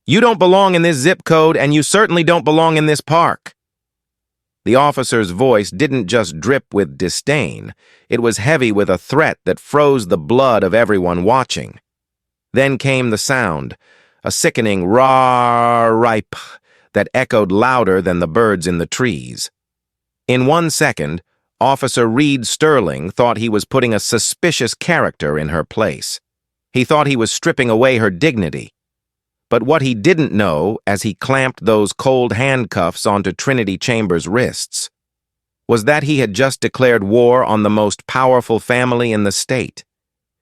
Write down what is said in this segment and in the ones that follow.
You don't belong in this zip code, and you certainly don't belong in this park." The officer's voice didn't just drip with disdain. It was heavy with a threat that froze the blood of everyone watching. Then came the sound, a sickening raw-ripe that echoed louder than the birds in the trees. In 1 second, Officer Reed Sterling thought he was putting a suspicious character in her place. He thought he was stripping away her dignity. But what he didn't know, as he clamped those cold handcuffs onto Trinity Chambers' wrists, was that he had just declared war on the most powerful family in the state.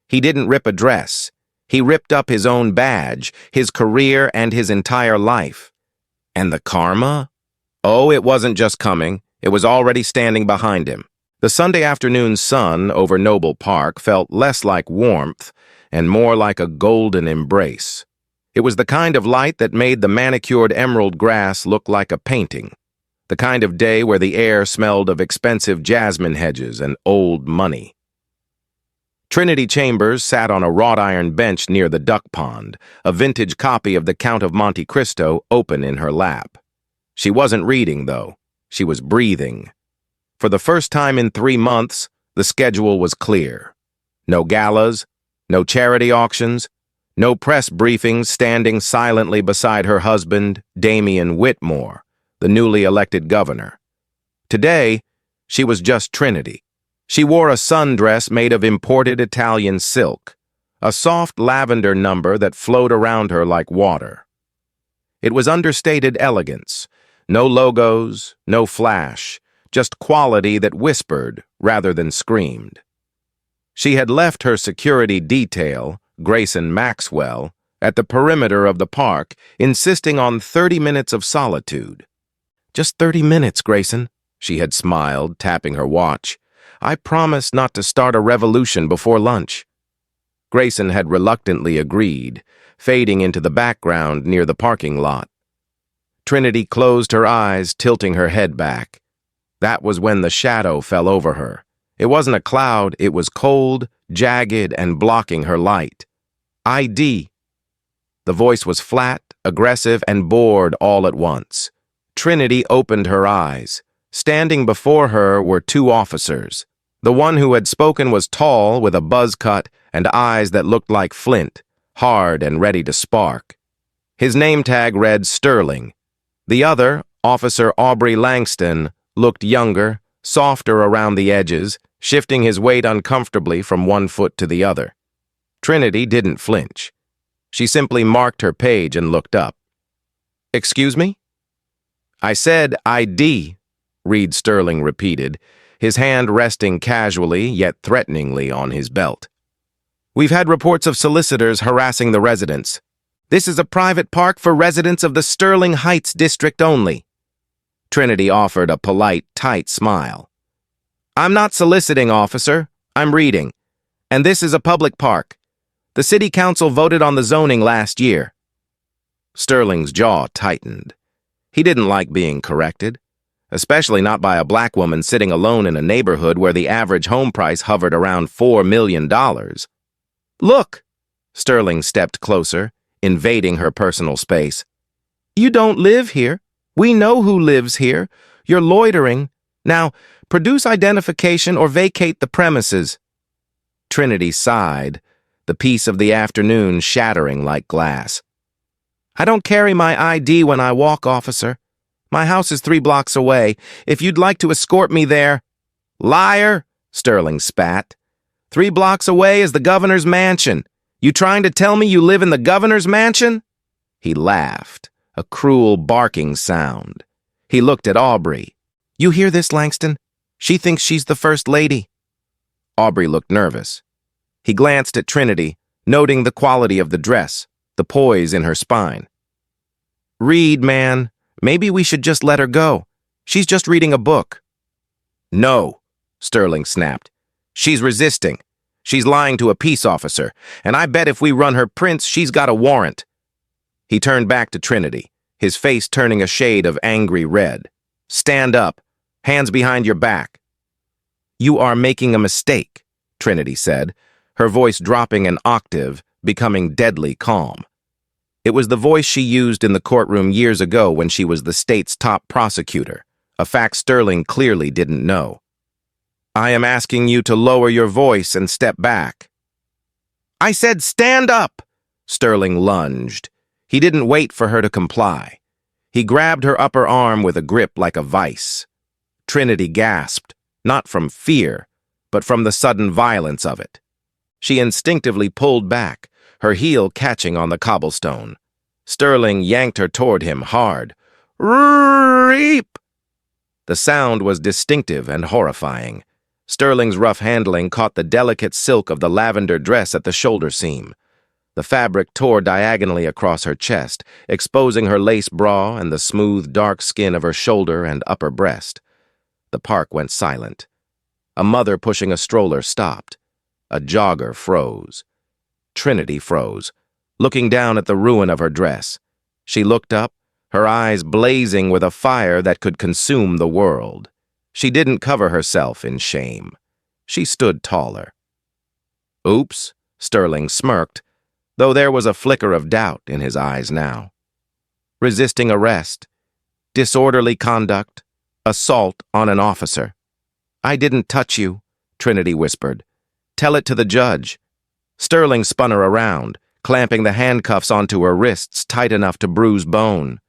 He didn't rip a dress. He ripped up his own badge, his career, and his entire life. And the karma? Oh, it wasn't just coming. It was already standing behind him. The Sunday afternoon sun over Noble Park felt less like warmth and more like a golden embrace. It was the kind of light that made the manicured emerald grass look like a painting, the kind of day where the air smelled of expensive jasmine hedges and old money. Trinity Chambers sat on a wrought iron bench near the duck pond, a vintage copy of The Count of Monte Cristo open in her lap. She wasn't reading, though. She was breathing. For the first time in 3 months, the schedule was clear. No galas, no charity auctions, no press briefings, standing silently beside her husband, Damian Whitmore, the newly elected governor. Today, she was just Trinity. She wore a sundress made of imported Italian silk, a soft lavender number that flowed around her like water. It was understated elegance, no logos, no flash, just quality that whispered rather than screamed. She had left her security detail, Grayson Maxwell, at the perimeter of the park, insisting on 30 minutes of solitude. "Just 30 minutes, Grayson," she had smiled, tapping her watch. "I promise not to start a revolution before lunch." Grayson had reluctantly agreed, fading into the background near the parking lot. Trinity closed her eyes, tilting her head back. That was when the shadow fell over her. It wasn't a cloud, it was cold, jagged, and blocking her light. "ID." The voice was flat, aggressive, and bored all at once. Trinity opened her eyes. Standing before her were 2 officers. The one who had spoken was tall, with a buzz cut and eyes that looked like flint, hard and ready to spark. His name tag read Sterling. The other, Officer Aubrey Langston, looked younger, softer around the edges, shifting his weight uncomfortably from one foot to the other. Trinity didn't flinch. She simply marked her page and looked up. "Excuse me?" "I said ID," Reed Sterling repeated, his hand resting casually yet threateningly on his belt. "We've had reports of solicitors harassing the residents. This is a private park for residents of the Sterling Heights district only." Trinity offered a polite, tight smile. "I'm not soliciting, officer. I'm reading. And this is a public park. The city council voted on the zoning last year." Sterling's jaw tightened. He didn't like being corrected, especially not by a black woman sitting alone in a neighborhood where the average home price hovered around $4 million. "Look!" Sterling stepped closer, invading her personal space. "You don't live here. We know who lives here. You're loitering. Now, produce identification or vacate the premises." Trinity sighed, the piece of the afternoon shattering like glass. "I don't carry my ID when I walk, officer. My house is 3 blocks away. If you'd like to escort me there—" "Liar!" Sterling spat. 3 blocks away is the governor's mansion. You trying to tell me you live in the governor's mansion?" He laughed, a cruel barking sound. He looked at Aubrey. "You hear this, Langston? She thinks she's the first lady." Aubrey looked nervous. He glanced at Trinity, noting the quality of the dress, the poise in her spine. "Reed, man, maybe we should just let her go. She's just reading a book." "No," Sterling snapped. "She's resisting. She's lying to a peace officer, and I bet if we run her prints, she's got a warrant." He turned back to Trinity, his face turning a shade of angry red. "Stand up. Hands behind your back." "You are making a mistake," Trinity said, her voice dropping an octave, becoming deadly calm. It was the voice she used in the courtroom years ago when she was the state's top prosecutor, a fact Sterling clearly didn't know. "I am asking you to lower your voice and step back." "I said stand up!" Sterling lunged. He didn't wait for her to comply. He grabbed her upper arm with a grip like a vice. Trinity gasped, not from fear, but from the sudden violence of it. She instinctively pulled back, her heel catching on the cobblestone. Sterling yanked her toward him hard. "Reep!" The sound was distinctive and horrifying. Sterling's rough handling caught the delicate silk of the lavender dress at the shoulder seam. The fabric tore diagonally across her chest, exposing her lace bra and the smooth, dark skin of her shoulder and upper breast. The park went silent. A mother pushing a stroller stopped. A jogger froze. Trinity froze, looking down at the ruin of her dress. She looked up, her eyes blazing with a fire that could consume the world. She didn't cover herself in shame. She stood taller. "Oops," Sterling smirked, though there was a flicker of doubt in his eyes now. "Resisting arrest, disorderly conduct, assault on an officer." "I didn't touch you," Trinity whispered. "Tell it to the judge." Sterling spun her around, clamping the handcuffs onto her wrists tight enough to bruise bone.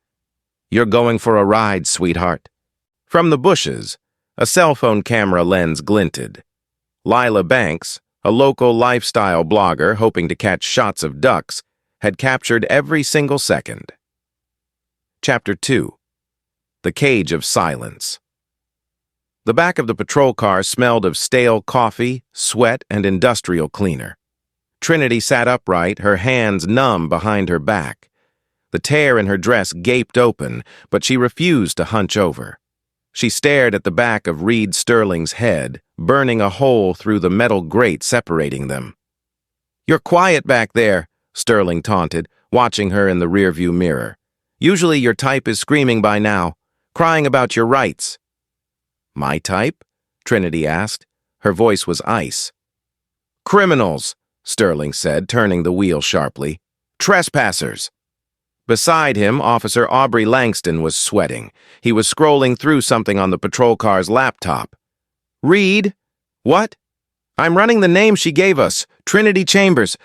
"You're going for a ride, sweetheart." From the bushes, a cell phone camera lens glinted. Lila Banks, a local lifestyle blogger hoping to catch shots of ducks, had captured every single second. Chapter 2. The Cage of Silence. The back of the patrol car smelled of stale coffee, sweat, and industrial cleaner. Trinity sat upright, her hands numb behind her back. The tear in her dress gaped open, but she refused to hunch over. She stared at the back of Reed Sterling's head, burning a hole through the metal grate separating them. "You're quiet back there," Sterling taunted, watching her in the rearview mirror. "Usually your type is screaming by now, crying about your rights." "My type?" Trinity asked. Her voice was ice. "Criminals," Sterling said, turning the wheel sharply. "Trespassers." Beside him, Officer Aubrey Langston was sweating. He was scrolling through something on the patrol car's laptop. "Reed? What? I'm running the name she gave us, Trinity Chambers.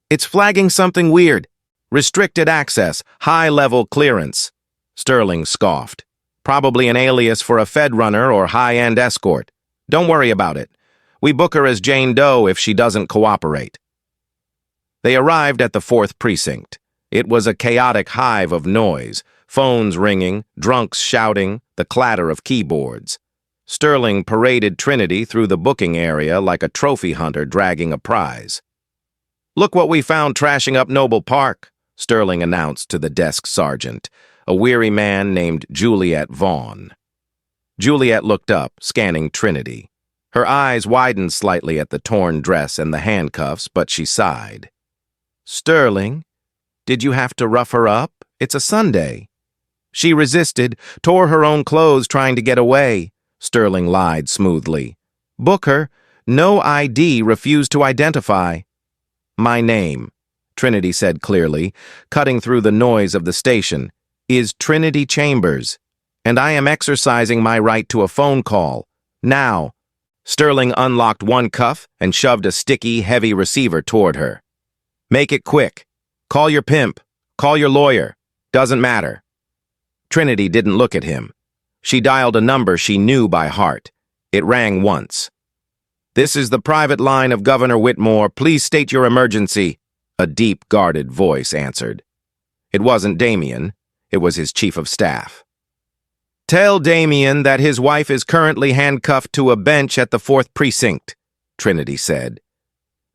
It's flagging something weird. Restricted access, high-level clearance." Sterling scoffed. "Probably an alias for a Fed runner or high-end escort. Don't worry about it. We book her as Jane Doe if she doesn't cooperate." They arrived at the 4th Precinct. It was a chaotic hive of noise, phones ringing, drunks shouting, the clatter of keyboards. Sterling paraded Trinity through the booking area like a trophy hunter dragging a prize. "Look what we found trashing up Noble Park," Sterling announced to the desk sergeant, a weary man named Juliet Vaughn. Juliet looked up, scanning Trinity. Her eyes widened slightly at the torn dress and the handcuffs, but she sighed. "Sterling, did you have to rough her up? It's a Sunday." "She resisted, tore her own clothes trying to get away," Sterling lied smoothly. "Book her. No ID, refused to identify." "My name," Trinity said clearly, cutting through the noise of the station, "is Trinity Chambers, and I am exercising my right to a phone call. Now." Sterling unlocked one cuff and shoved a sticky, heavy receiver toward her. "Make it quick. Call your pimp. Call your lawyer. Doesn't matter." Trinity didn't look at him. She dialed a number she knew by heart. It rang once. "This is the private line of Governor Whitmore. Please state your emergency," a deep, guarded voice answered. It wasn't Damien. It was his chief of staff. "Tell Damien that his wife is currently handcuffed to a bench at the 4th Precinct," Trinity said.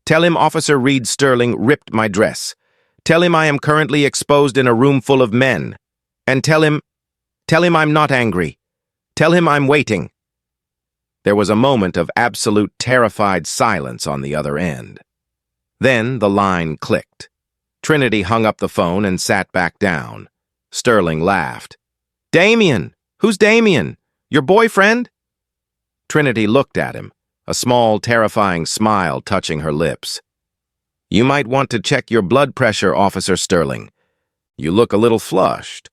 "Tell him Officer Reed Sterling ripped my dress. Tell him I am currently exposed in a room full of men. And tell him I'm not angry. Tell him I'm waiting." There was a moment of absolute terrified silence on the other end. Then the line clicked. Trinity hung up the phone and sat back down. Sterling laughed. "Damien! Who's Damien? Your boyfriend?" Trinity looked at him, a small, terrifying smile touching her lips. You might want to check your blood pressure, Officer Sterling. You look a little flushed.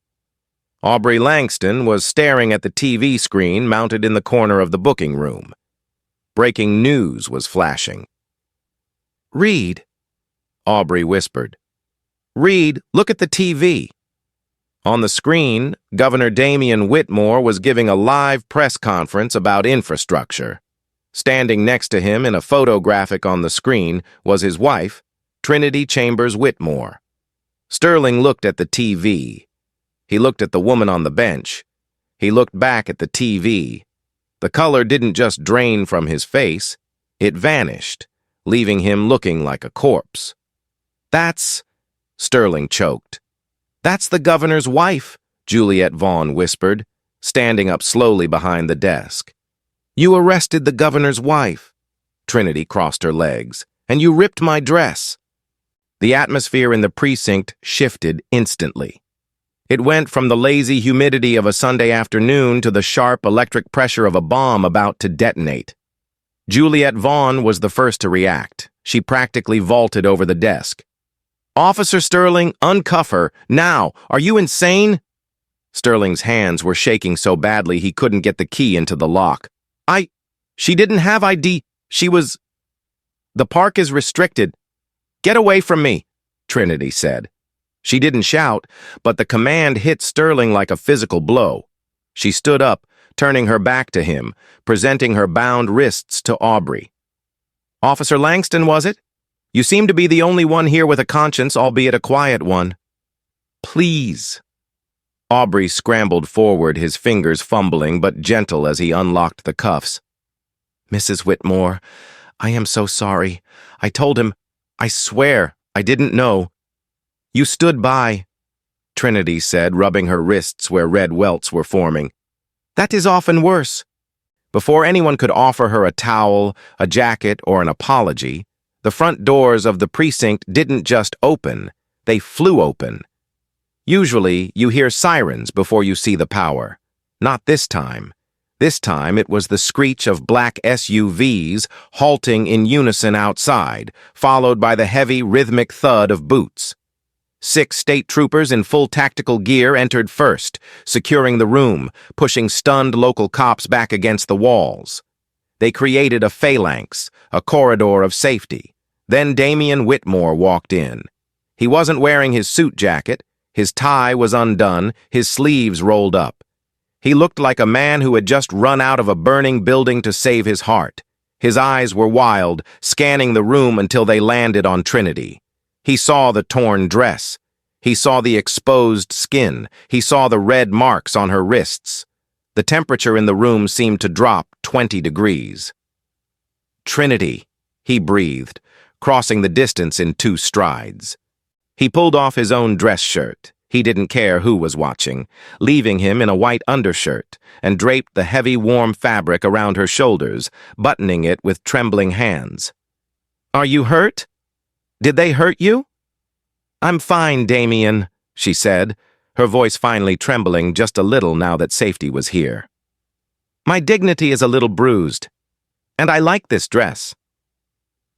Aubrey Langston was staring at the TV screen mounted in the corner of the booking room. Breaking news was flashing. "Reed," Aubrey whispered. "Reed, look at the TV." On the screen, Governor Damian Whitmore was giving a live press conference about infrastructure. Standing next to him in a photographic on the screen was his wife, Trinity Chambers Whitmore. Sterling looked at the TV. He looked at the woman on the bench. He looked back at the TV. The color didn't just drain from his face, it vanished, leaving him looking like a corpse. "That's..." Sterling choked. "That's the governor's wife," Juliet Vaughn whispered, standing up slowly behind the desk. "You arrested the governor's wife." Trinity crossed her legs. "And you ripped my dress." The atmosphere in the precinct shifted instantly. It went from the lazy humidity of a Sunday afternoon to the sharp electric pressure of a bomb about to detonate. Juliet Vaughn was the first to react. She practically vaulted over the desk. "Officer Sterling, uncuff her, now! Are you insane?" Sterling's hands were shaking so badly he couldn't get the key into the lock. She didn't have ID. She was... The park is restricted. Get away from me," Trinity said. She didn't shout, but the command hit Sterling like a physical blow. She stood up, turning her back to him, presenting her bound wrists to Aubrey. "Officer Langston, was it? You seem to be the only one here with a conscience, albeit a quiet one." "Please." Aubrey scrambled forward, his fingers fumbling but gentle as he unlocked the cuffs. "Mrs. Whitmore, I am so sorry. I told him, I swear, I didn't know." "You stood by," Trinity said, rubbing her wrists where red welts were forming. "That is often worse." Before anyone could offer her a towel, a jacket, or an apology, the front doors of the precinct didn't just open, they flew open. Usually, you hear sirens before you see the power. Not this time. This time, it was the screech of black SUVs halting in unison outside, followed by the heavy, rhythmic thud of boots. 6 state troopers in full tactical gear entered first, securing the room, pushing stunned local cops back against the walls. They created a phalanx, a corridor of safety. Then Damian Whitmore walked in. He wasn't wearing his suit jacket. His tie was undone, his sleeves rolled up. He looked like a man who had just run out of a burning building to save his heart. His eyes were wild, scanning the room until they landed on Trinity. He saw the torn dress. He saw the exposed skin. He saw the red marks on her wrists. The temperature in the room seemed to drop 20 degrees. "Trinity," he breathed, crossing the distance in 2 strides. He pulled off his own dress shirt. He didn't care who was watching, leaving him in a white undershirt, and draped the heavy, warm fabric around her shoulders, buttoning it with trembling hands. "Are you hurt? Did they hurt you?" "I'm fine, Damian," she said, her voice finally trembling just a little now that safety was here. "My dignity is a little bruised, and I like this dress."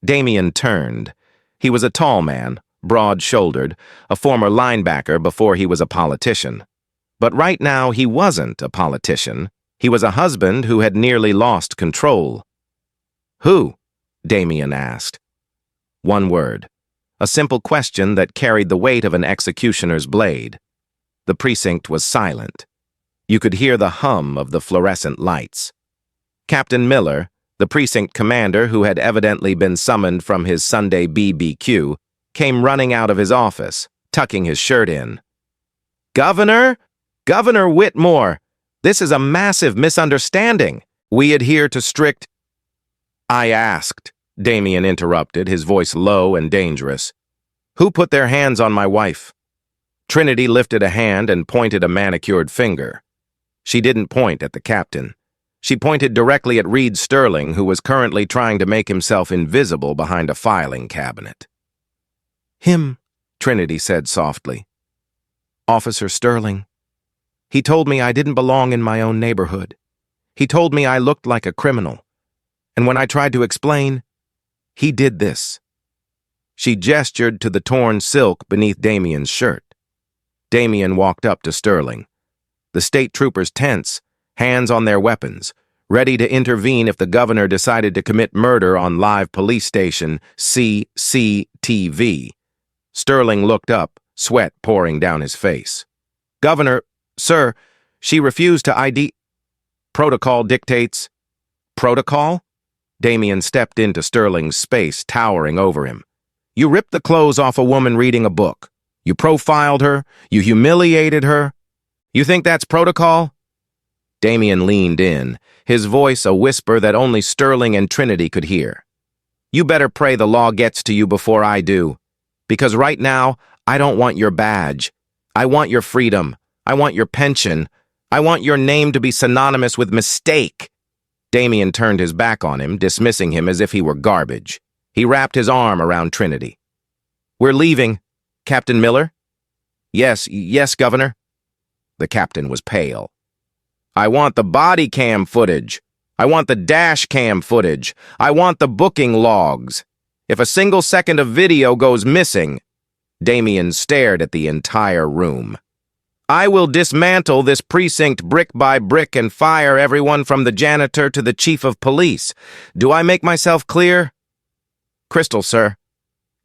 Damian turned. He was a tall man, broad-shouldered, a former linebacker before he was a politician. But right now he wasn't a politician. He was a husband who had nearly lost control. "Who?" Damian asked. One word. A simple question that carried the weight of an executioner's blade. The precinct was silent. You could hear the hum of the fluorescent lights. Captain Miller, the precinct commander who had evidently been summoned from his Sunday BBQ, came running out of his office, tucking his shirt in. "Governor? Governor Whitmore, this is a massive misunderstanding. We adhere to strict—" "I asked," Damian interrupted, his voice low and dangerous. "Who put their hands on my wife?" Trinity lifted a hand and pointed a manicured finger. She didn't point at the captain. She pointed directly at Reed Sterling, who was currently trying to make himself invisible behind a filing cabinet. "Him," Trinity said softly. "Officer Sterling. He told me I didn't belong in my own neighborhood. He told me I looked like a criminal. And when I tried to explain, he did this." She gestured to the torn silk beneath Damien's shirt. Damien walked up to Sterling. The state troopers tense, hands on their weapons, ready to intervene if the governor decided to commit murder on live police station CCTV. Sterling looked up, sweat pouring down his face. "Governor, sir, she refused to ID." "Protocol dictates." "Protocol?" Damien stepped into Sterling's space, towering over him. "You ripped the clothes off a woman reading a book. You profiled her. You humiliated her. You think that's protocol?" Damien leaned in, his voice a whisper that only Sterling and Trinity could hear. "You better pray the law gets to you before I do. Because right now, I don't want your badge. I want your freedom. I want your pension. I want your name to be synonymous with mistake." Damien turned his back on him, dismissing him as if he were garbage. He wrapped his arm around Trinity. "We're leaving. Captain Miller?" Yes, Governor." The captain was pale. "I want the body cam footage. I want the dash cam footage. I want the booking logs. If a single second of video goes missing..." Damien stared at the entire room. "I will dismantle this precinct brick by brick and fire everyone from the janitor to the chief of police. Do I make myself clear?" "Crystal, sir."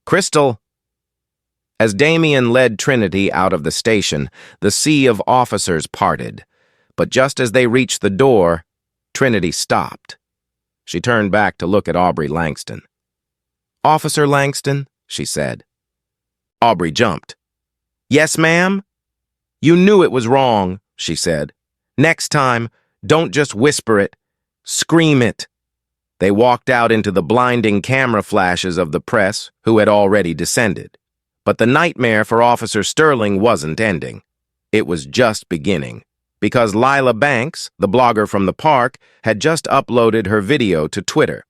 "Crystal." As Damien led Trinity out of the station, the sea of officers parted. But just as they reached the door, Trinity stopped. She turned back to look at Aubrey Langston. "Officer Langston," she said. Aubrey jumped. "Yes, ma'am?" "You knew it was wrong," she said. "Next time, don't just whisper it. Scream it." They walked out into the blinding camera flashes of the press, who had already descended. But the nightmare for Officer Sterling wasn't ending. It was just beginning, because Lila Banks, the blogger from the park, had just uploaded her video to Twitter.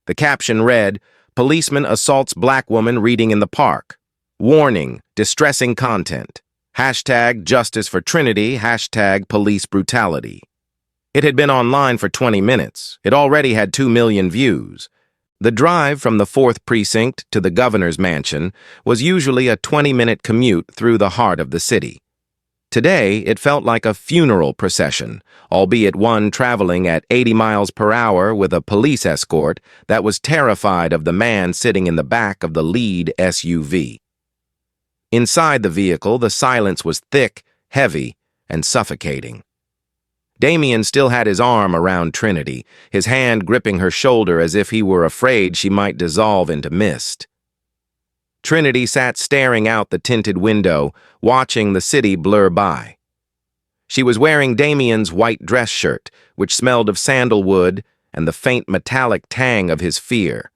The caption read, "Policeman assaults black woman reading in the park. Warning, distressing content. Hashtag justice for Trinity, hashtag police brutality." It had been online for 20 minutes. It already had 2 million views. The drive from the 4th Precinct to the governor's mansion was usually a 20-minute commute through the heart of the city. Today, it felt like a funeral procession, albeit one traveling at 80 miles per hour with a police escort that was terrified of the man sitting in the back of the lead SUV. Inside the vehicle, the silence was thick, heavy, and suffocating. Damien still had his arm around Trinity, his hand gripping her shoulder as if he were afraid she might dissolve into mist. Trinity sat staring out the tinted window, watching the city blur by. She was wearing Damien's white dress shirt, which smelled of sandalwood and the faint metallic tang of his fear.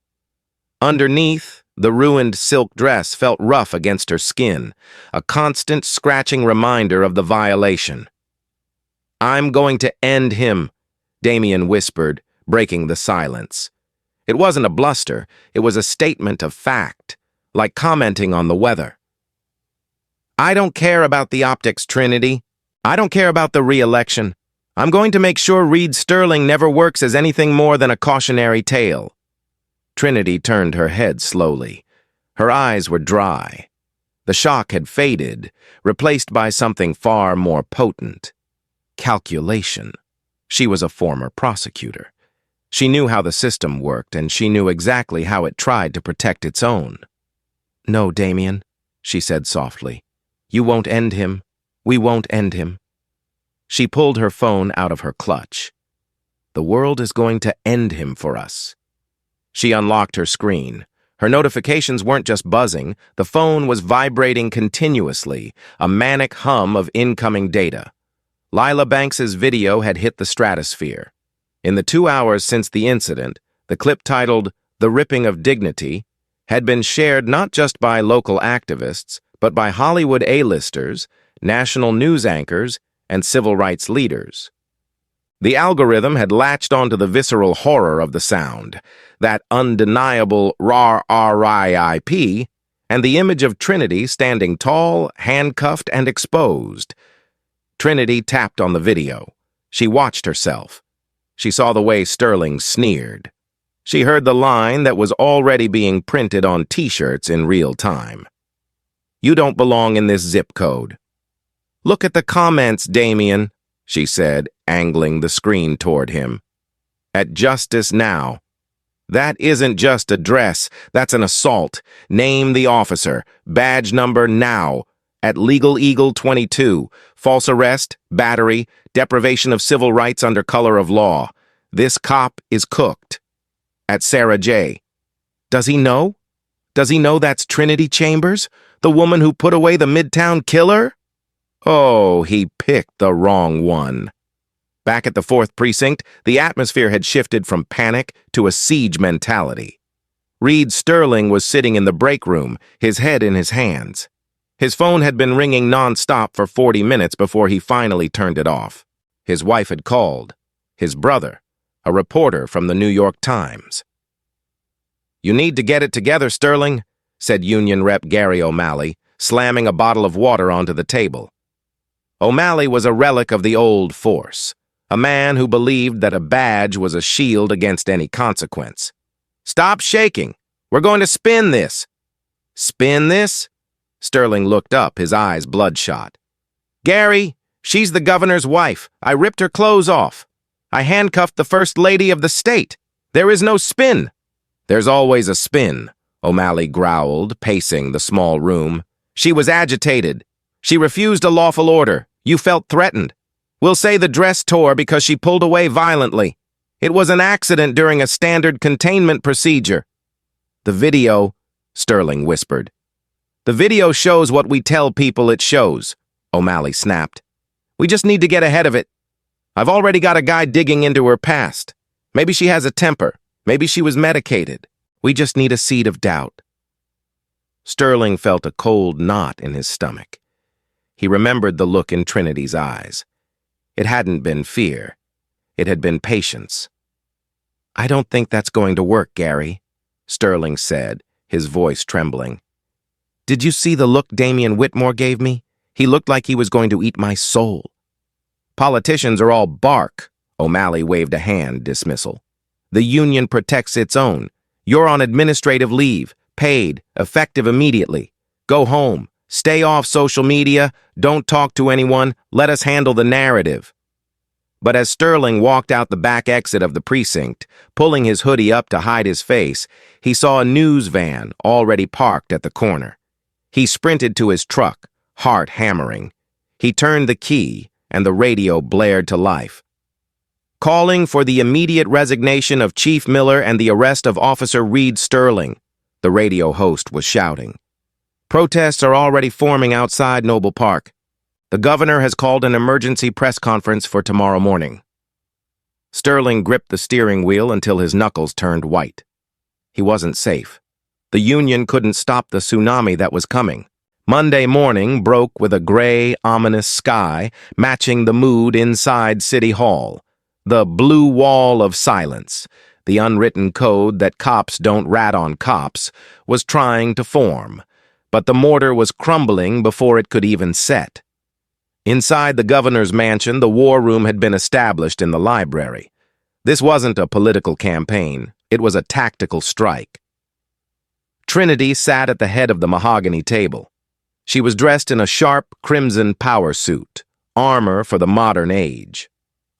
Underneath, the ruined silk dress felt rough against her skin, a constant scratching reminder of the violation. "I'm going to end him," Damien whispered, breaking the silence. It wasn't a bluster, it was a statement of fact, like commenting on the weather. "I don't care about the optics, Trinity. I don't care about the re-election. I'm going to make sure Reed Sterling never works as anything more than a cautionary tale." Trinity turned her head slowly. Her eyes were dry. The shock had faded, replaced by something far more potent. Calculation. She was a former prosecutor. She knew how the system worked, and she knew exactly how it tried to protect its own. "No, Damien," she said softly. "You won't end him. We won't end him." She pulled her phone out of her clutch. "The world is going to end him for us." She unlocked her screen. Her notifications weren't just buzzing. The phone was vibrating continuously, a manic hum of incoming data. Lila Banks's video had hit the stratosphere. In the 2 hours since the incident, the clip titled "The Ripping of Dignity" had been shared not just by local activists, but by Hollywood A-listers, national news anchors, and civil rights leaders. The algorithm had latched onto the visceral horror of the sound, that undeniable RRIP, and the image of Trinity standing tall, handcuffed, and exposed. Trinity tapped on the video. She watched herself. She saw the way Sterling sneered. She heard the line that was already being printed on T-shirts in real time. "You don't belong in this zip code." "Look at the comments, Damien," she said, angling the screen toward him. "At Justice Now." "That isn't just a dress, that's an assault. Name the officer. Badge number now. At Legal Eagle 22. False arrest, battery, deprivation of civil rights under color of law. This cop is cooked." At Sarah J. "Does he know? Does he know that's Trinity Chambers, the woman who put away the Midtown killer?" Oh, he picked the wrong one. Back at the 4th Precinct, the atmosphere had shifted from panic to a siege mentality. Reed Sterling was sitting in the break room, his head in his hands. His phone had been ringing nonstop for 40 minutes before he finally turned it off. His wife had called. His brother, a reporter from the New York Times. "You need to get it together, Sterling," said Union Rep Gary O'Malley, slamming a bottle of water onto the table. O'Malley was a relic of the old force, a man who believed that a badge was a shield against any consequence. "Stop shaking. We're going to spin this." "Spin this?" Sterling looked up, his eyes bloodshot. "Gary, she's the governor's wife. I ripped her clothes off. I handcuffed the first lady of the state. There is no spin." "There's always a spin," O'Malley growled, pacing the small room. "She was agitated. She refused a lawful order. You felt threatened. We'll say the dress tore because she pulled away violently. It was an accident during a standard containment procedure." "The video," Sterling whispered. "The video shows what we tell people it shows," O'Malley snapped. "We just need to get ahead of it. I've already got a guy digging into her past. Maybe she has a temper. Maybe she was medicated. We just need a seed of doubt." Sterling felt a cold knot in his stomach. He remembered the look in Trinity's eyes. It hadn't been fear. It had been patience. "I don't think that's going to work, Gary," Sterling said, his voice trembling. "Did you see the look Damian Whitmore gave me? He looked like he was going to eat my soul." "Politicians are all bark," O'Malley waved a hand dismissal. "The union protects its own. You're on administrative leave, paid, effective immediately. Go home. Stay off social media. Don't talk to anyone. Let us handle the narrative." But as Sterling walked out the back exit of the precinct, pulling his hoodie up to hide his face, he saw a news van already parked at the corner. He sprinted to his truck, heart hammering. He turned the key, and the radio blared to life. "Calling for the immediate resignation of Chief Miller and the arrest of Officer Reed Sterling," the radio host was shouting. "Protests are already forming outside Noble Park. The governor has called an emergency press conference for tomorrow morning." Sterling gripped the steering wheel until his knuckles turned white. He wasn't safe. The union couldn't stop the tsunami that was coming. Monday morning broke with a gray, ominous sky, matching the mood inside City Hall. The blue wall of silence, the unwritten code that cops don't rat on cops, was trying to form, but the mortar was crumbling before it could even set. Inside the governor's mansion, the war room had been established in the library. This wasn't a political campaign. It was a tactical strike. Trinity sat at the head of the mahogany table. She was dressed in a sharp crimson power suit, armor for the modern age.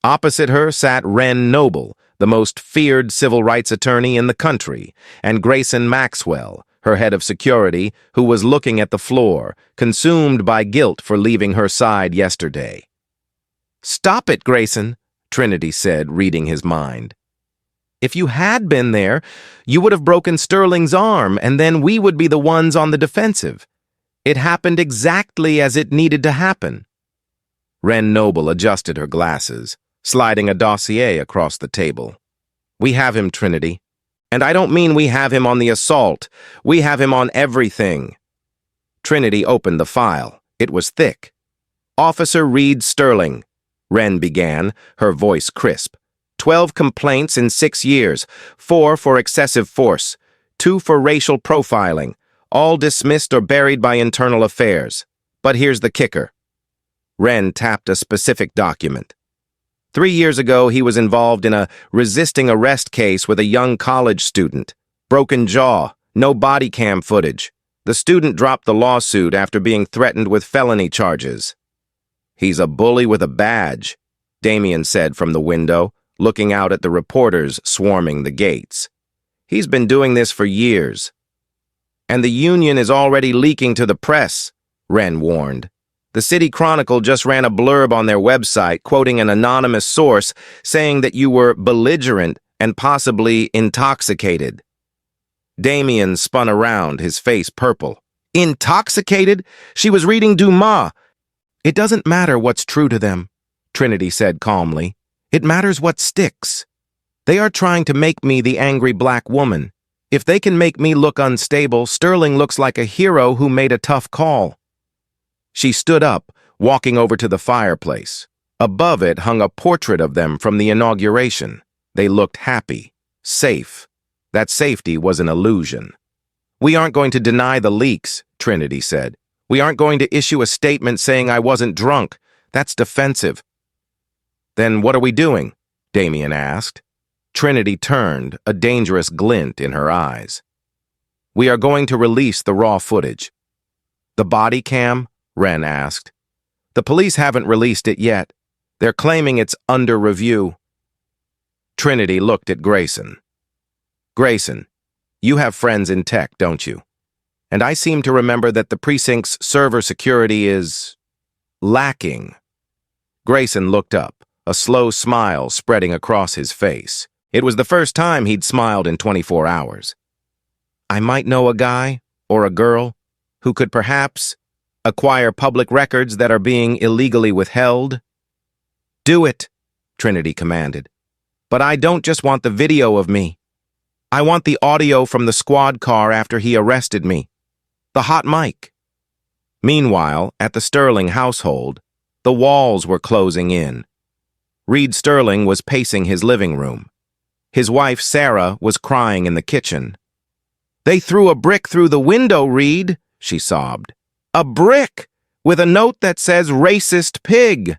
Opposite her sat Wren Noble, the most feared civil rights attorney in the country, and Grayson Maxwell, her head of security, who was looking at the floor, consumed by guilt for leaving her side yesterday. "Stop it, Grayson," Trinity said, reading his mind. "If you had been there, you would have broken Sterling's arm, and then we would be the ones on the defensive. It happened exactly as it needed to happen." Wren Noble adjusted her glasses, sliding a dossier across the table. "We have him, Trinity. And I don't mean we have him on the assault. We have him on everything." Trinity opened the file. It was thick. "Officer Reed Sterling," Wren began, her voice crisp. 12 complaints in 6 years, 4 for excessive force, 2 for racial profiling, all dismissed or buried by internal affairs. But here's the kicker." Wren tapped a specific document. 3 years ago, he was involved in a resisting arrest case with a young college student. Broken jaw, no body cam footage. The student dropped the lawsuit after being threatened with felony charges. He's a bully with a badge, Damien said from the window, looking out at the reporters swarming the gates. He's been doing this for years. And the union is already leaking to the press, Wren warned. The City Chronicle just ran a blurb on their website quoting an anonymous source saying that you were belligerent and possibly intoxicated. Damien spun around, his face purple. Intoxicated? She was reading Dumas. It doesn't matter what's true to them, Trinity said calmly. It matters what sticks. They are trying to make me the angry black woman. If they can make me look unstable, Sterling looks like a hero who made a tough call. She stood up, walking over to the fireplace. Above it hung a portrait of them from the inauguration. They looked happy, safe. That safety was an illusion. We aren't going to deny the leaks, Trinity said. We aren't going to issue a statement saying I wasn't drunk. That's defensive. Then what are we doing? Damien asked. Trinity turned, a dangerous glint in her eyes. We are going to release the raw footage. The body cam? Wren asked. The police haven't released it yet. They're claiming it's under review. Trinity looked at Grayson. Grayson, you have friends in tech, don't you? And I seem to remember that the precinct's server security is lacking. Grayson looked up, a slow smile spreading across his face. It was the first time he'd smiled in 24 hours. I might know a guy, or a girl, who could perhaps acquire public records that are being illegally withheld. Do it, Trinity commanded. But I don't just want the video of me. I want the audio from the squad car after he arrested me. The hot mic. Meanwhile, at the Sterling household, the walls were closing in. Reed Sterling was pacing his living room. His wife, Sarah, was crying in the kitchen. They threw a brick through the window, Reed, she sobbed. A brick, with a note that says racist pig.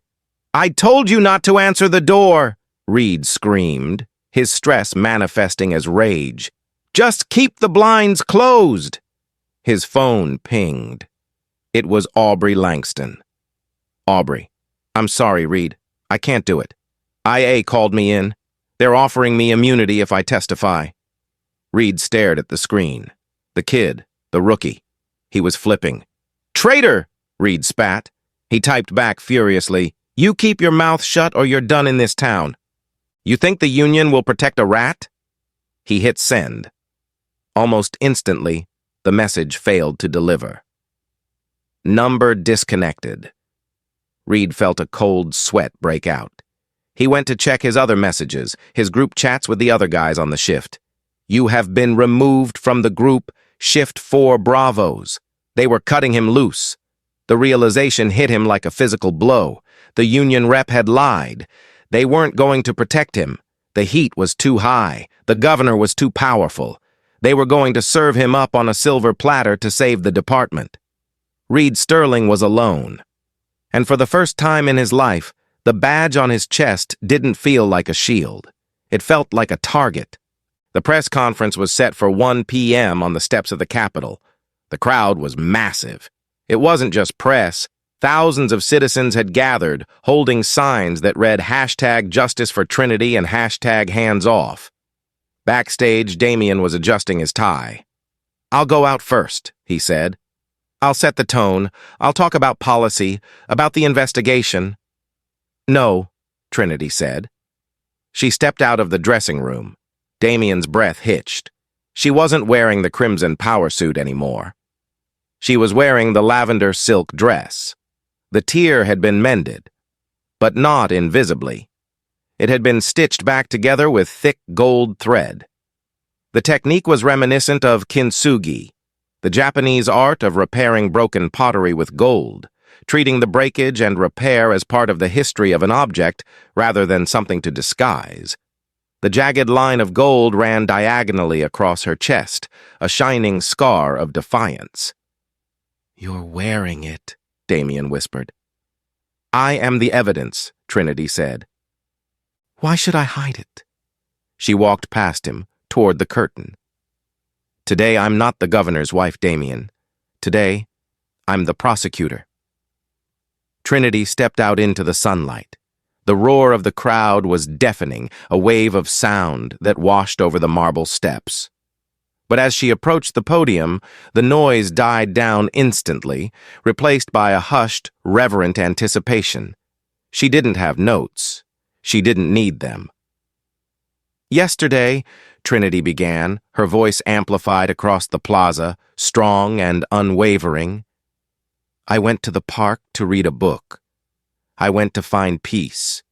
I told you not to answer the door, Reed screamed, his stress manifesting as rage. Just keep the blinds closed. His phone pinged. It was Aubrey Langston. Aubrey, I'm sorry, Reed. I can't do it. IA called me in. They're offering me immunity if I testify. Reed stared at the screen. The kid, the rookie. He was flipping. Traitor! Reed spat. He typed back furiously. You keep your mouth shut or you're done in this town. You think the union will protect a rat? He hit send. Almost instantly, the message failed to deliver. Number disconnected. Reed felt a cold sweat break out. He went to check his other messages, his group chats with the other guys on the shift. You have been removed from the group, Shift 4 Bravos. They were cutting him loose. The realization hit him like a physical blow. The union rep had lied. They weren't going to protect him. The heat was too high. The governor was too powerful. They were going to serve him up on a silver platter to save the department. Reed Sterling was alone. And for the first time in his life, the badge on his chest didn't feel like a shield. It felt like a target. The press conference was set for 1 p.m. on the steps of the Capitol. The crowd was massive. It wasn't just press. Thousands of citizens had gathered, holding signs that read #Justice for Trinity and #HandsOff. Backstage, Damien was adjusting his tie. I'll go out first, he said. I'll set the tone. I'll talk about policy, about the investigation. No, Trinity said. She stepped out of the dressing room. Damien's breath hitched. She wasn't wearing the crimson power suit anymore. She was wearing the lavender silk dress. The tear had been mended, but not invisibly. It had been stitched back together with thick gold thread. The technique was reminiscent of kintsugi, the Japanese art of repairing broken pottery with gold, treating the breakage and repair as part of the history of an object rather than something to disguise. The jagged line of gold ran diagonally across her chest, a shining scar of defiance. You're wearing it, Damien whispered. I am the evidence, Trinity said. Why should I hide it? She walked past him, toward the curtain. Today I'm not the governor's wife, Damien. Today, I'm the prosecutor. Trinity stepped out into the sunlight. The roar of the crowd was deafening, a wave of sound that washed over the marble steps. But as she approached the podium, the noise died down instantly, replaced by a hushed, reverent anticipation. She didn't have notes. She didn't need them. Yesterday, Trinity began, her voice amplified across the plaza, strong and unwavering. I went to the park to read a book. I went to find peace.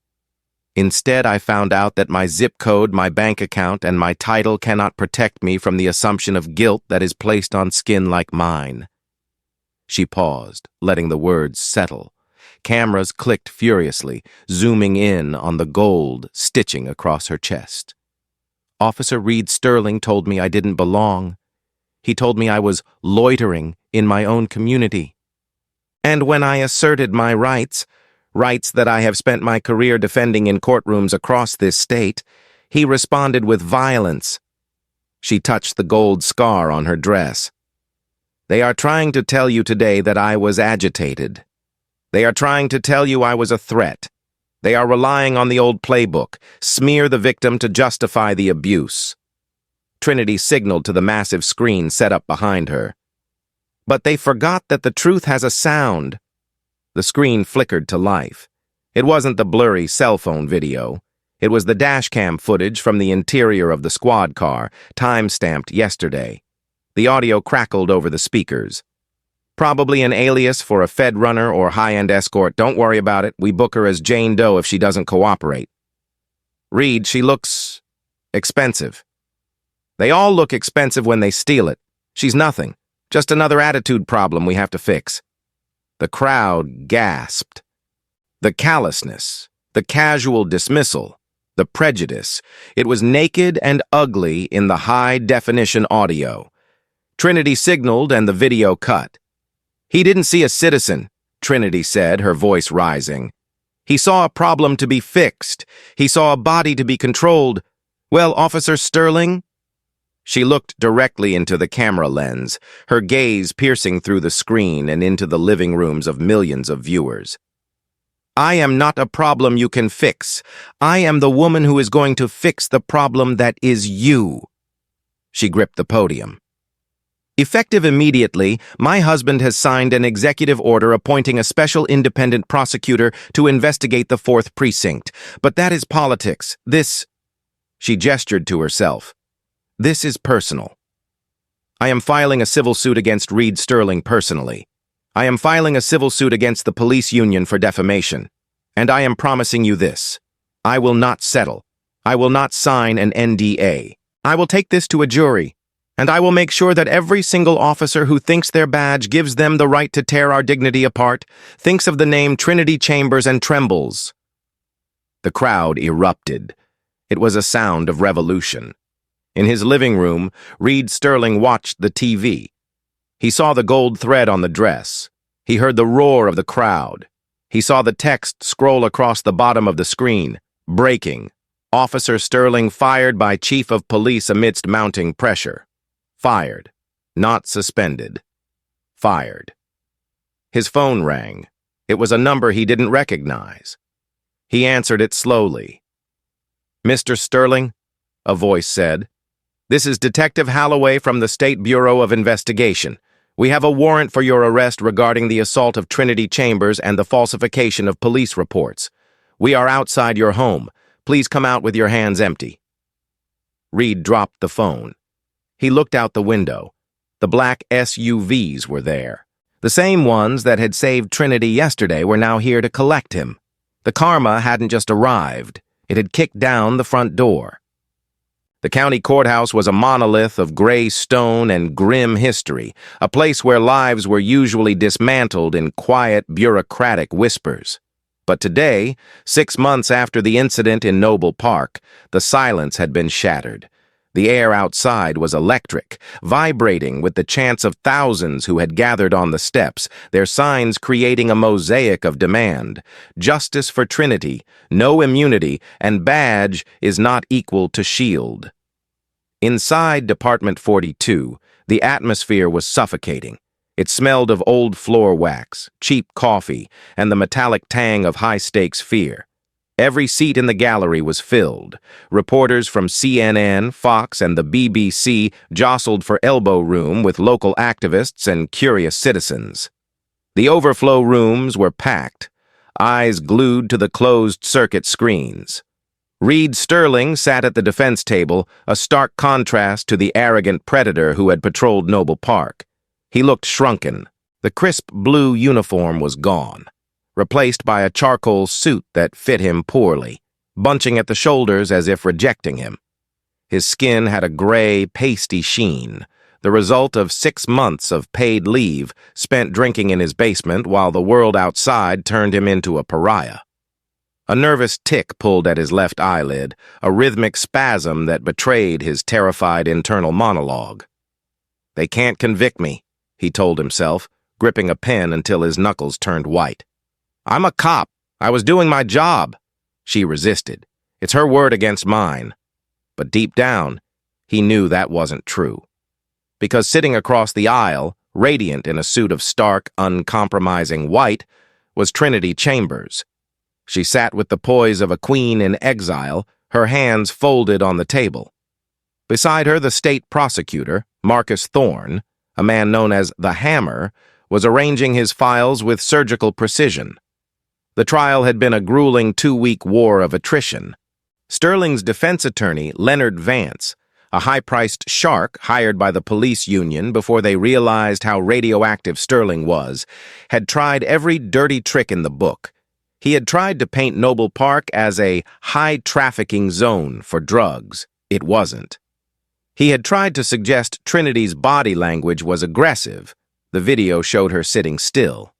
Instead, I found out that my zip code, my bank account, and my title cannot protect me from the assumption of guilt that is placed on skin like mine. She paused, letting the words settle. Cameras clicked furiously, zooming in on the gold stitching across her chest. Officer Reed Sterling told me I didn't belong. He told me I was loitering in my own community. And when I asserted my rights that I have spent my career defending in courtrooms across this state, he responded with violence. She touched the gold scar on her dress. They are trying to tell you today that I was agitated. They are trying to tell you I was a threat. They are relying on the old playbook, smear the victim to justify the abuse. Trinity signaled to the massive screen set up behind her. But they forgot that the truth has a sound. The screen flickered to life. It wasn't the blurry cell phone video. It was the dashcam footage from the interior of the squad car, time-stamped yesterday. The audio crackled over the speakers. Probably an alias for a Fed runner or high-end escort. Don't worry about it. We book her as Jane Doe if she doesn't cooperate. Reed, she looks expensive. They all look expensive when they steal it. She's nothing. Just another attitude problem we have to fix. The crowd gasped. The callousness, the casual dismissal, the prejudice. It was naked and ugly in the high-definition audio. Trinity signaled and the video cut. He didn't see a citizen, Trinity said, her voice rising. He saw a problem to be fixed. He saw a body to be controlled. Well, Officer Sterling? She looked directly into the camera lens, her gaze piercing through the screen and into the living rooms of millions of viewers. I am not a problem you can fix. I am the woman who is going to fix the problem that is you. She gripped the podium. Effective immediately, my husband has signed an executive order appointing a special independent prosecutor to investigate the 4th Precinct. But that is politics. She gestured to herself. This is personal. I am filing a civil suit against Reed Sterling personally. I am filing a civil suit against the police union for defamation. And I am promising you this. I will not settle. I will not sign an NDA. I will take this to a jury. And I will make sure that every single officer who thinks their badge gives them the right to tear our dignity apart thinks of the name Trinity Chambers and trembles. The crowd erupted. It was a sound of revolution. In his living room, Reed Sterling watched the TV. He saw the gold thread on the dress. He heard the roar of the crowd. He saw the text scroll across the bottom of the screen. Breaking. Officer Sterling fired by Chief of Police amidst mounting pressure. Fired. Not suspended. Fired. His phone rang. It was a number he didn't recognize. He answered it slowly. Mr. Sterling, a voice said. This is Detective Holloway from the State Bureau of Investigation. We have a warrant for your arrest regarding the assault of Trinity Chambers and the falsification of police reports. We are outside your home. Please come out with your hands empty. Reed dropped the phone. He looked out the window. The black SUVs were there. The same ones that had saved Trinity yesterday were now here to collect him. The karma hadn't just arrived. It had kicked down the front door. The county courthouse was a monolith of gray stone and grim history, a place where lives were usually dismantled in quiet, bureaucratic whispers. But today, 6 months after the incident in Noble Park, the silence had been shattered. The air outside was electric, vibrating with the chants of thousands who had gathered on the steps, their signs creating a mosaic of demand. Justice for Trinity, no immunity, and badge is not equal to shield. Inside Department 42, the atmosphere was suffocating. It smelled of old floor wax, cheap coffee, and the metallic tang of high-stakes fear. Every seat in the gallery was filled. Reporters from CNN, Fox, and the BBC jostled for elbow room with local activists and curious citizens. The overflow rooms were packed, eyes glued to the closed-circuit screens. Reed Sterling sat at the defense table, a stark contrast to the arrogant predator who had patrolled Noble Park. He looked shrunken. The crisp blue uniform was gone, replaced by a charcoal suit that fit him poorly, bunching at the shoulders as if rejecting him. His skin had a gray, pasty sheen, the result of 6 months of paid leave spent drinking in his basement while the world outside turned him into a pariah. A nervous tick pulled at his left eyelid, a rhythmic spasm that betrayed his terrified internal monologue. "They can't convict me," he told himself, gripping a pen until his knuckles turned white. "I'm a cop. I was doing my job." She resisted. It's her word against mine. But deep down, he knew that wasn't true. Because sitting across the aisle, radiant in a suit of stark, uncompromising white, was Trinity Chambers. She sat with the poise of a queen in exile, her hands folded on the table. Beside her, the state prosecutor, Marcus Thorne, a man known as the Hammer, was arranging his files with surgical precision. The trial had been a grueling 2-week war of attrition. Sterling's defense attorney, Leonard Vance, a high-priced shark hired by the police union before they realized how radioactive Sterling was, had tried every dirty trick in the book. He had tried to paint Noble Park as a high-trafficking zone for drugs. It wasn't. He had tried to suggest Trinity's body language was aggressive. The video showed her sitting still.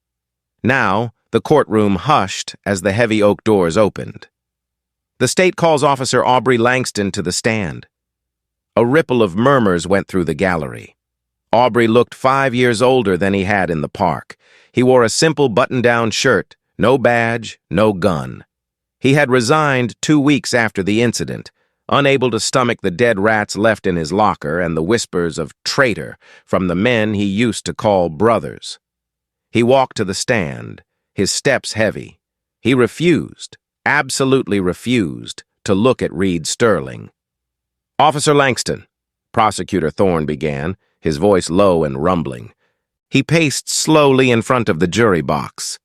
Now, the courtroom hushed as the heavy oak doors opened. The state calls Officer Aubrey Langston to the stand. A ripple of murmurs went through the gallery. Aubrey looked 5 years older than he had in the park. He wore a simple button-down shirt, no badge, no gun. He had resigned 2 weeks after the incident, unable to stomach the dead rats left in his locker and the whispers of traitor from the men he used to call brothers. He walked to the stand, his steps heavy. He refused, absolutely refused, to look at Reed Sterling. "Officer Langston," Prosecutor Thorne began, his voice low and rumbling. He paced slowly in front of the jury box.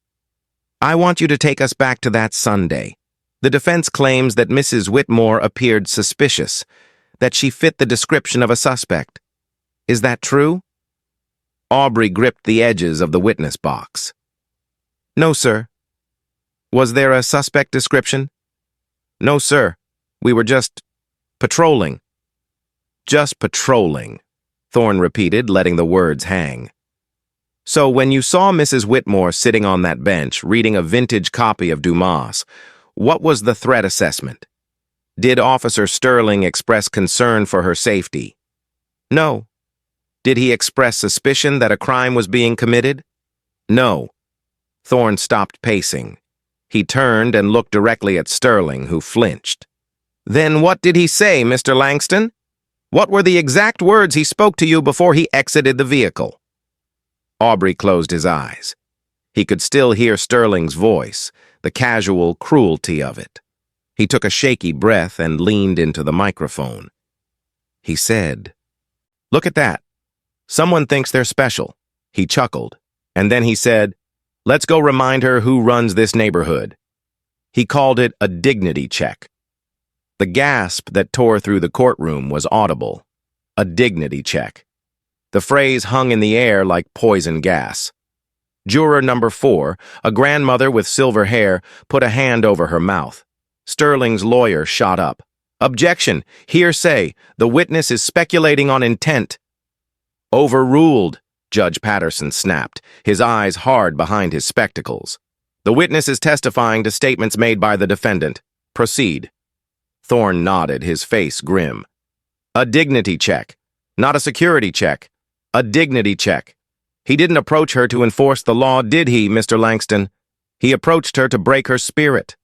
"I want you to take us back to that Sunday. The defense claims that Mrs. Whitmore appeared suspicious, that she fit the description of a suspect. Is that true?" Aubrey gripped the edges of the witness box. "No, sir." "Was there a suspect description?" "No, sir. We were just patrolling." "Just patrolling," Thorne repeated, letting the words hang. "So when you saw Mrs. Whitmore sitting on that bench, reading a vintage copy of Dumas, what was the threat assessment? Did Officer Sterling express concern for her safety?" "No." "Did he express suspicion that a crime was being committed?" "No." Thorne stopped pacing. He turned and looked directly at Sterling, who flinched. "Then what did he say, Mr. Langston? What were the exact words he spoke to you before he exited the vehicle?" Aubrey closed his eyes. He could still hear Sterling's voice, the casual cruelty of it. He took a shaky breath and leaned into the microphone. He said, "Look at that. Someone thinks they're special." He chuckled, and then he said, "Let's go remind her who runs this neighborhood." He called it a dignity check. The gasp that tore through the courtroom was audible. A dignity check. The phrase hung in the air like poison gas. Juror number 4, a grandmother with silver hair, put a hand over her mouth. Sterling's lawyer shot up. "Objection! Hearsay! The witness is speculating on intent." "Overruled," Judge Patterson snapped, his eyes hard behind his spectacles. "The witness is testifying to statements made by the defendant. Proceed." Thorne nodded, his face grim. A dignity check. Not a security check. A dignity check. He didn't approach her to enforce the law, did he, Mr. Langston? He approached her to break her spirit.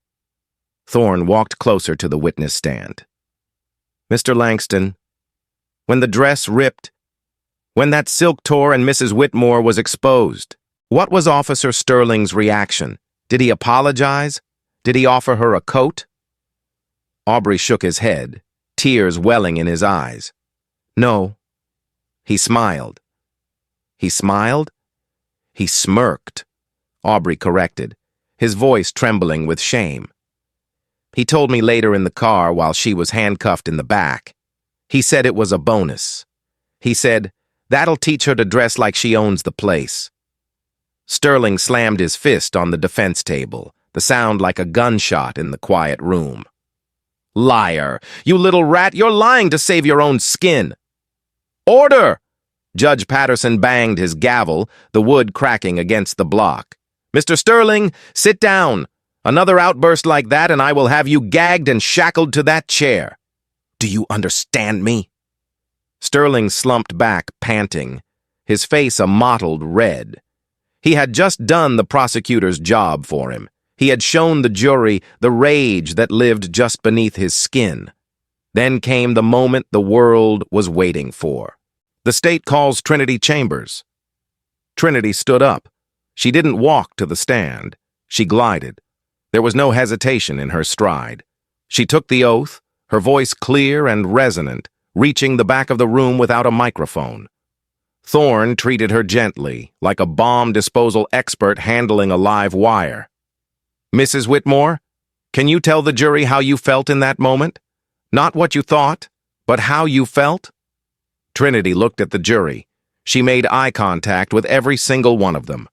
Thorne walked closer to the witness stand. Mr. Langston, when the dress ripped, when that silk tore and Mrs. Whitmore was exposed, what was Officer Sterling's reaction? Did he apologize? Did he offer her a coat? Aubrey shook his head, tears welling in his eyes. No. He smiled. He smiled? He smirked, Aubrey corrected, his voice trembling with shame. He told me later in the car while she was handcuffed in the back. He said it was a bonus. He said, that'll teach her to dress like she owns the place. Sterling slammed his fist on the defense table, the sound like a gunshot in the quiet room. Liar! You little rat, you're lying to save your own skin. Order! Judge Patterson banged his gavel, the wood cracking against the block. Mr. Sterling, sit down. Another outburst like that and I will have you gagged and shackled to that chair. Do you understand me? Sterling slumped back, panting, his face a mottled red. He had just done the prosecutor's job for him. He had shown the jury the rage that lived just beneath his skin. Then came the moment the world was waiting for. The state calls Trinity Chambers. Trinity stood up. She didn't walk to the stand. She glided. There was no hesitation in her stride. She took the oath, her voice clear and resonant, reaching the back of the room without a microphone. Thorne treated her gently, like a bomb disposal expert handling a live wire. Mrs. Whitmore, can you tell the jury how you felt in that moment? Not what you thought, but how you felt? Trinity looked at the jury. She made eye contact with every single one of them.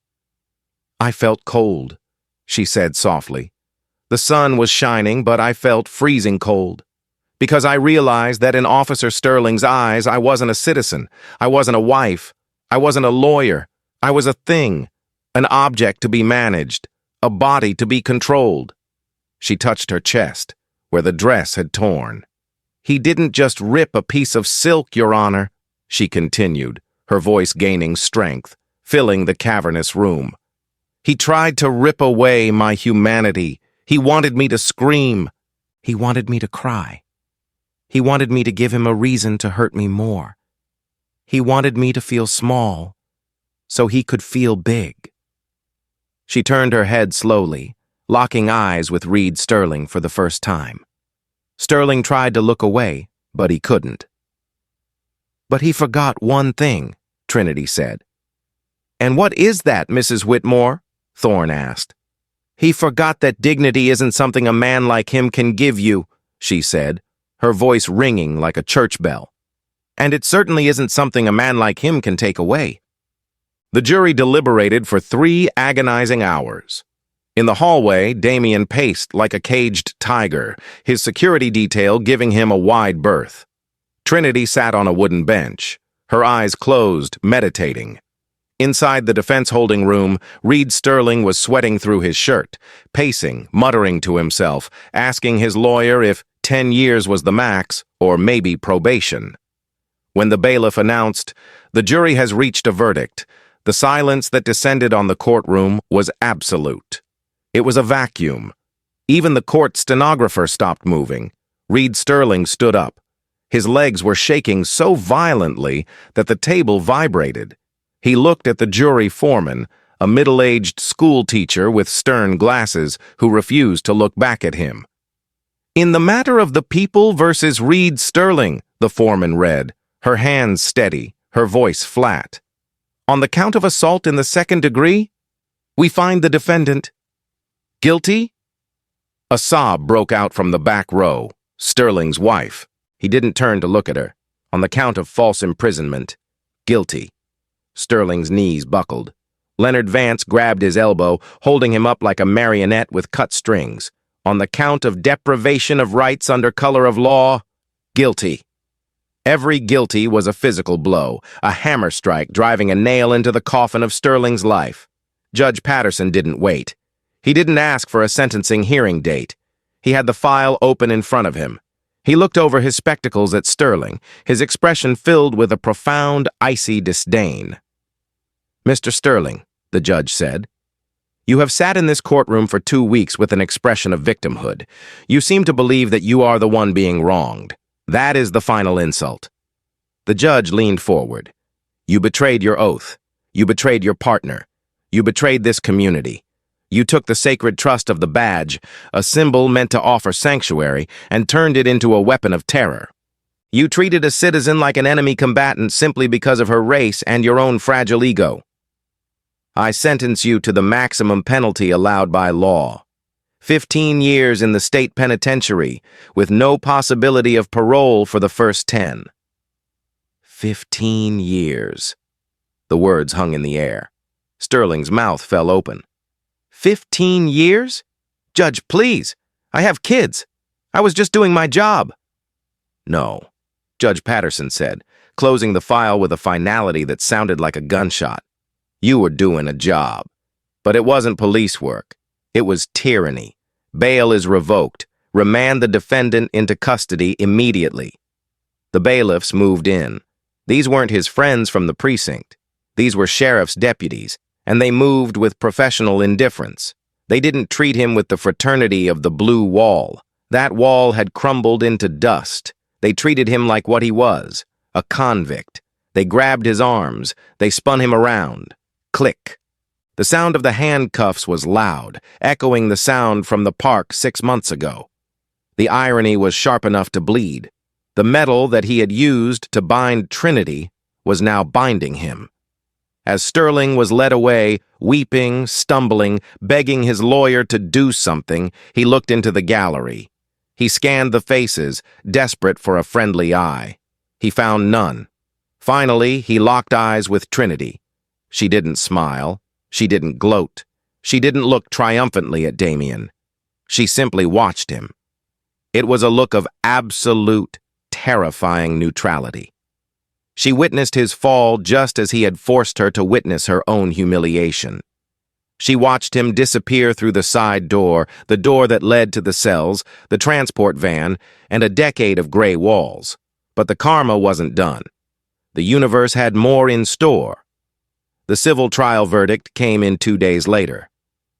I felt cold, she said softly. The sun was shining, but I felt freezing cold. Because I realized that in Officer Sterling's eyes, I wasn't a citizen. I wasn't a wife. I wasn't a lawyer. I was a thing, an object to be managed, a body to be controlled. She touched her chest, where the dress had torn. He didn't just rip a piece of silk, Your Honor, she continued, her voice gaining strength, filling the cavernous room. He tried to rip away my humanity. He wanted me to scream. He wanted me to cry. He wanted me to give him a reason to hurt me more. He wanted me to feel small, so he could feel big. She turned her head slowly, locking eyes with Reed Sterling for the first time. Sterling tried to look away, but he couldn't. But he forgot one thing, Trinity said. And what is that, Mrs. Whitmore? Thorne asked. He forgot that dignity isn't something a man like him can give you, she said, her voice ringing like a church bell. And it certainly isn't something a man like him can take away. The jury deliberated for 3 agonizing hours. In the hallway, Damien paced like a caged tiger, his security detail giving him a wide berth. Trinity sat on a wooden bench, her eyes closed, meditating. Inside the defense holding room, Reed Sterling was sweating through his shirt, pacing, muttering to himself, asking his lawyer if 10 years was the max or maybe probation. When the bailiff announced, "The jury has reached a verdict," the silence that descended on the courtroom was absolute. It was a vacuum. Even the court stenographer stopped moving. Reed Sterling stood up. His legs were shaking so violently that the table vibrated. He looked at the jury foreman, a middle-aged school teacher with stern glasses who refused to look back at him. "In the matter of the people versus Reed Sterling," the foreman read, her hands steady, her voice flat. "On the count of assault in the 2nd degree, we find the defendant guilty." A sob broke out from the back row, Sterling's wife. He didn't turn to look at her. "On the count of false imprisonment, guilty." Sterling's knees buckled. Leonard Vance grabbed his elbow, holding him up like a marionette with cut strings. "On the count of deprivation of rights under color of law, guilty." Every guilty was a physical blow, a hammer strike driving a nail into the coffin of Sterling's life. Judge Patterson didn't wait. He didn't ask for a sentencing hearing date. He had the file open in front of him. He looked over his spectacles at Sterling, his expression filled with a profound, icy disdain. "Mr. Sterling," the judge said, "you have sat in this courtroom for 2 weeks with an expression of victimhood. You seem to believe that you are the one being wronged. That is the final insult." The judge leaned forward. "You betrayed your oath. You betrayed your partner. You betrayed this community. You took the sacred trust of the badge, a symbol meant to offer sanctuary, and turned it into a weapon of terror. You treated a citizen like an enemy combatant simply because of her race and your own fragile ego. I sentence you to the maximum penalty allowed by law. 15 years in the state penitentiary, with no possibility of parole for the first 10. 15 years. The words hung in the air. Sterling's mouth fell open. 15 years? Judge, please. I have kids. I was just doing my job. No, Judge Patterson said, closing the file with a finality that sounded like a gunshot. You were doing a job. But it wasn't police work. It was tyranny. Bail is revoked. Remand the defendant into custody immediately. The bailiffs moved in. These weren't his friends from the precinct. These were sheriff's deputies, and they moved with professional indifference. They didn't treat him with the fraternity of the blue wall. That wall had crumbled into dust. They treated him like what he was, a convict. They grabbed his arms. They spun him around. Click. The sound of the handcuffs was loud, echoing the sound from the park 6 months ago. The irony was sharp enough to bleed. The metal that he had used to bind Trinity was now binding him. As Sterling was led away, weeping, stumbling, begging his lawyer to do something, he looked into the gallery. He scanned the faces, desperate for a friendly eye. He found none. Finally, he locked eyes with Trinity. She didn't smile. She didn't gloat. She didn't look triumphantly at Damien. She simply watched him. It was a look of absolute, terrifying neutrality. She witnessed his fall just as he had forced her to witness her own humiliation. She watched him disappear through the side door, the door that led to the cells, the transport van, and a decade of gray walls. But the karma wasn't done. The universe had more in store. The civil trial verdict came in 2 days later.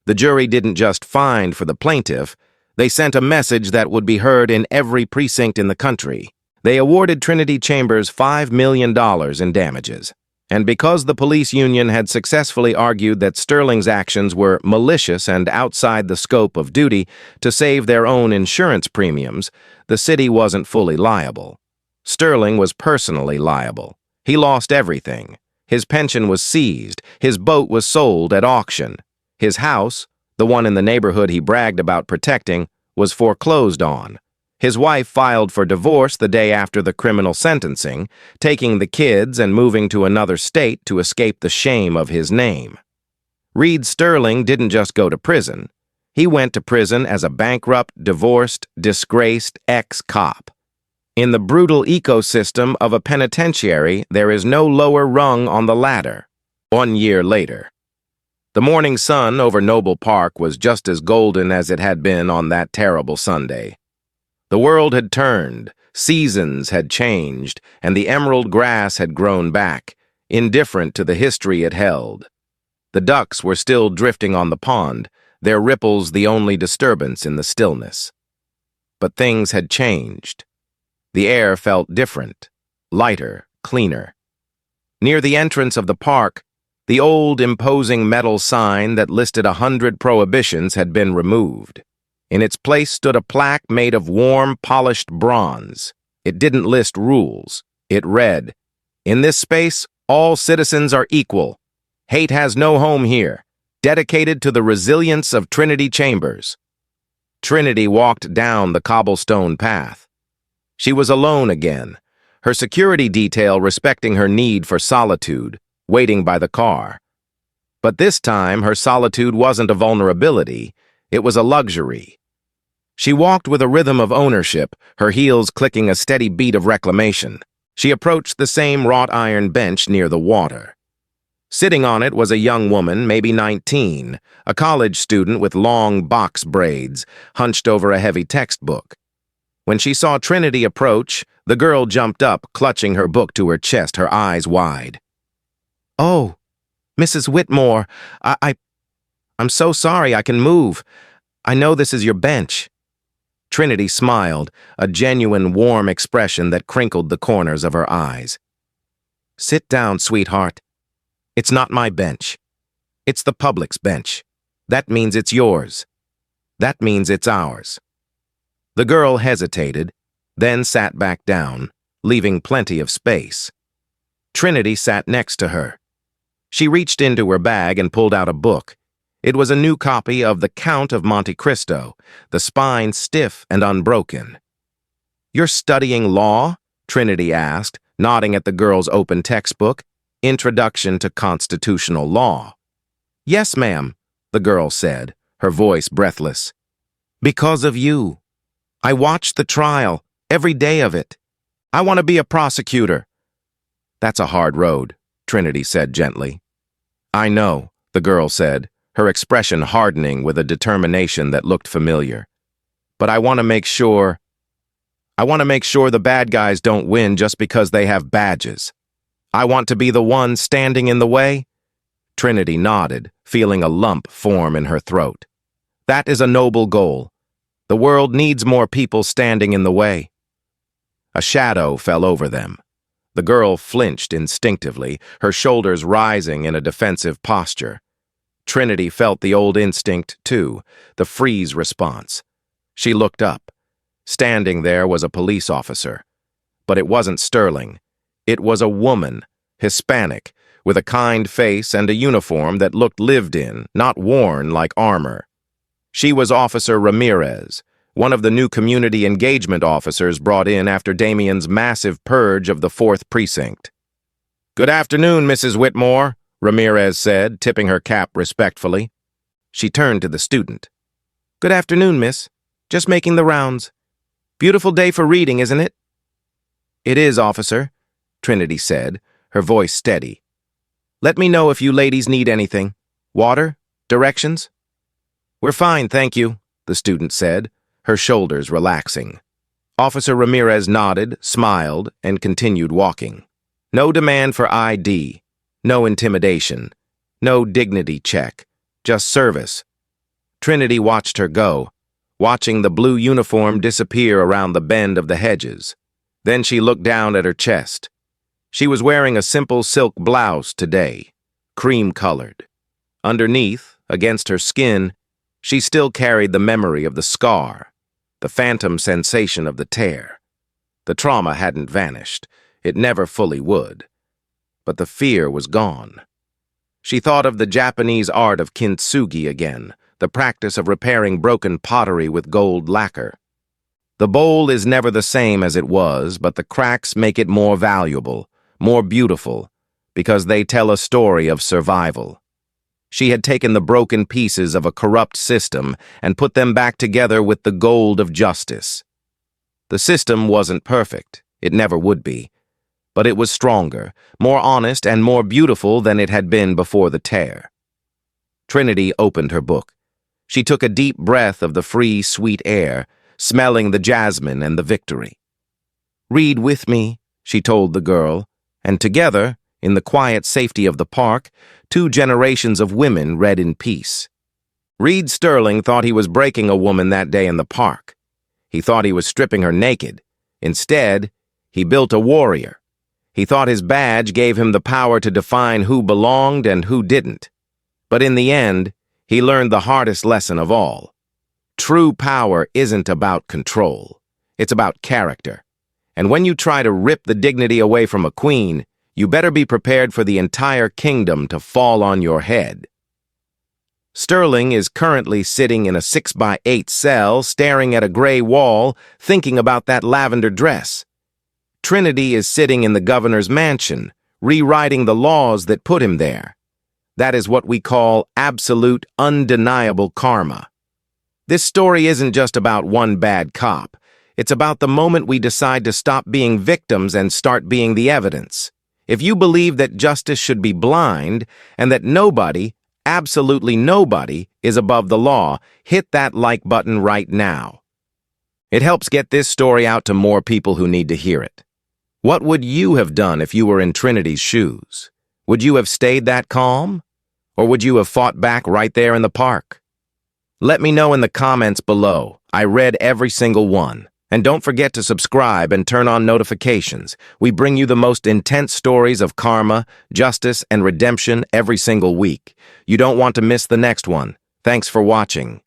The jury didn't just find for the plaintiff, they sent a message that would be heard in every precinct in the country. They awarded Trinity Chambers $5 million in damages. And because the police union had successfully argued that Sterling's actions were malicious and outside the scope of duty to save their own insurance premiums, the city wasn't fully liable. Sterling was personally liable. He lost everything. His pension was seized. His boat was sold at auction. His house, the one in the neighborhood he bragged about protecting, was foreclosed on. His wife filed for divorce the day after the criminal sentencing, taking the kids and moving to another state to escape the shame of his name. Reed Sterling didn't just go to prison. He went to prison as a bankrupt, divorced, disgraced ex-cop. In the brutal ecosystem of a penitentiary, there is no lower rung on the ladder. 1 year later. The morning sun over Noble Park was just as golden as it had been on that terrible Sunday. The world had turned, seasons had changed, and the emerald grass had grown back, indifferent to the history it held. The ducks were still drifting on the pond, their ripples the only disturbance in the stillness. But things had changed. The air felt different, lighter, cleaner. Near the entrance of the park, the old imposing metal sign that listed 100 prohibitions had been removed. In its place stood a plaque made of warm, polished bronze. It didn't list rules. It read, "In this space, all citizens are equal. Hate has no home here. Dedicated to the resilience of Trinity Chambers." Trinity walked down the cobblestone path. She was alone again, her security detail respecting her need for solitude, waiting by the car. But this time, her solitude wasn't a vulnerability, it was a luxury. She walked with a rhythm of ownership, her heels clicking a steady beat of reclamation. She approached the same wrought iron bench near the water. Sitting on it was a young woman, maybe 19, a college student with long box braids, hunched over a heavy textbook. When she saw Trinity approach, the girl jumped up, clutching her book to her chest, her eyes wide. "Oh, Mrs. Whitmore, I'm so sorry. I can move. I know this is your bench." Trinity smiled, a genuine warm expression that crinkled the corners of her eyes. "Sit down, sweetheart. It's not my bench. It's the public's bench. That means it's yours. That means it's ours." The girl hesitated, then sat back down, leaving plenty of space. Trinity sat next to her. She reached into her bag and pulled out a book. It was a new copy of The Count of Monte Cristo, the spine stiff and unbroken. "You're studying law?" Trinity asked, nodding at the girl's open textbook, Introduction to Constitutional Law. "Yes, ma'am," the girl said, her voice breathless. "Because of you. I watched the trial, every day of it. I want to be a prosecutor." "That's a hard road," Trinity said gently. "I know," the girl said, her expression hardening with a determination that looked familiar. "But I want to make sure the bad guys don't win just because they have badges. I want to be the one standing in the way." Trinity nodded, feeling a lump form in her throat. "That is a noble goal. The world needs more people standing in the way." A shadow fell over them. The girl flinched instinctively, her shoulders rising in a defensive posture. Trinity felt the old instinct, too, the freeze response. She looked up. Standing there was a police officer. But it wasn't Sterling. It was a woman, Hispanic, with a kind face and a uniform that looked lived in, not worn like armor. She was Officer Ramirez, one of the new community engagement officers brought in after Damien's massive purge of the 4th Precinct. "Good afternoon, Mrs. Whitmore," Ramirez said, tipping her cap respectfully. She turned to the student. "Good afternoon, miss. Just making the rounds. Beautiful day for reading, isn't it?" "It is, officer," Trinity said, her voice steady. "Let me know if you ladies need anything. Water? Directions?" "We're fine, thank you," the student said, her shoulders relaxing. Officer Ramirez nodded, smiled, and continued walking. No demand for ID, no intimidation, no dignity check, just service. Trinity watched her go, watching the blue uniform disappear around the bend of the hedges. Then she looked down at her chest. She was wearing a simple silk blouse today, cream-colored. Underneath, against her skin, she still carried the memory of the scar, the phantom sensation of the tear. The trauma hadn't vanished. It never fully would. But the fear was gone. She thought of the Japanese art of kintsugi again, the practice of repairing broken pottery with gold lacquer. The bowl is never the same as it was, but the cracks make it more valuable, more beautiful, because they tell a story of survival. She had taken the broken pieces of a corrupt system and put them back together with the gold of justice. The system wasn't perfect, it never would be, but it was stronger, more honest, and more beautiful than it had been before the tear. Trinity opened her book. She took a deep breath of the free, sweet air, smelling the jasmine and the victory. "Read with me," she told the girl, and together, in the quiet safety of the park, 2 generations of women read in peace. Reed Sterling thought he was breaking a woman that day in the park. He thought he was stripping her naked. Instead, he built a warrior. He thought his badge gave him the power to define who belonged and who didn't. But in the end, he learned the hardest lesson of all. True power isn't about control. It's about character. And when you try to rip the dignity away from a queen, you better be prepared for the entire kingdom to fall on your head. Sterling is currently sitting in a 6x8 cell, staring at a gray wall, thinking about that lavender dress. Trinity is sitting in the governor's mansion, rewriting the laws that put him there. That is what we call absolute, undeniable karma. This story isn't just about one bad cop. It's about the moment we decide to stop being victims and start being the evidence. If you believe that justice should be blind and that nobody, absolutely nobody, is above the law, hit that like button right now. It helps get this story out to more people who need to hear it. What would you have done if you were in Trinity's shoes? Would you have stayed that calm? Or would you have fought back right there in the park? Let me know in the comments below. I read every single one. And don't forget to subscribe and turn on notifications. We bring you the most intense stories of karma, justice, and redemption every single week. You don't want to miss the next one. Thanks for watching.